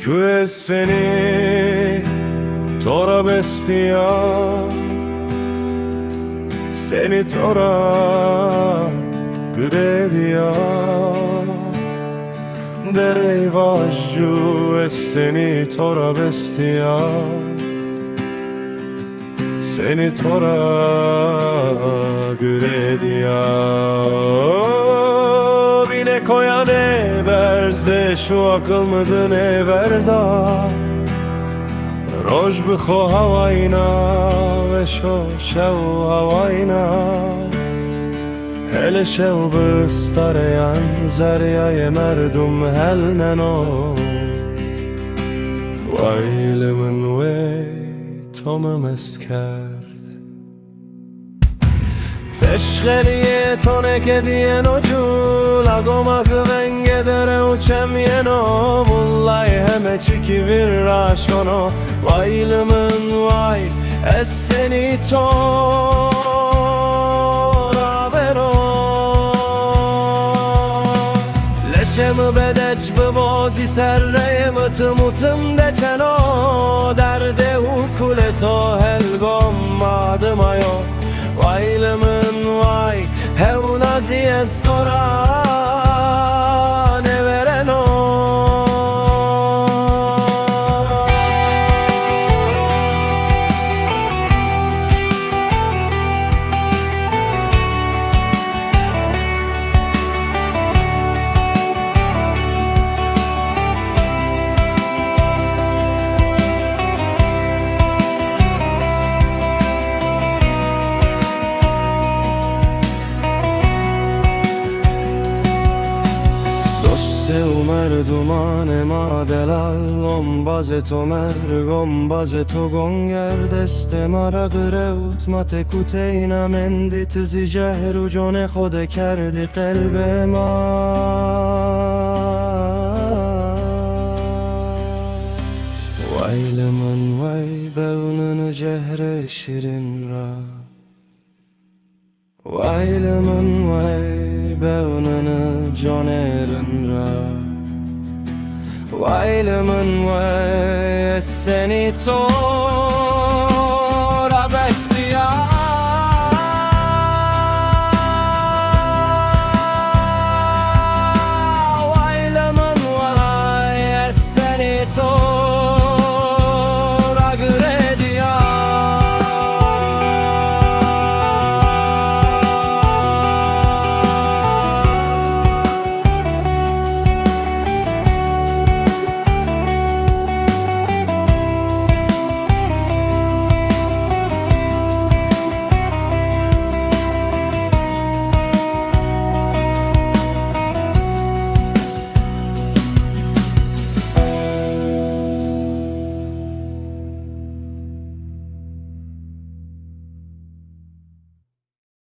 Ku seni tora bestia, seni tora gredia. Derei vajju seni tora bestia, seni tora gredia. Bine koyane berze şu akıl mıdır ne verda. روش بخو هواینا و شو هواینا هل شو بستریان زریای مردم هل ننو وایل من وی تومم است کرد تشغلیه تونه که دینو جول اگومک ونگه دره و چمینو والله همه چی کی virraşono Vaylımın vay es seni tora beno Leşemi bedeç bvozi serreyim ıtım deçeno Derde ukule to helgom madım ayo Vaylımın vay hevnazi es tora ne vereno merdumane madelal Gombaze to mer, gombaze to gonger Deste mara greut mate kuteina mendit zi jehru jone khode kardi qalbe ma Vayl man vay bewnun jehre shirin ra Vayl man vay bewnun jonerin ra Vayl man vay seni tora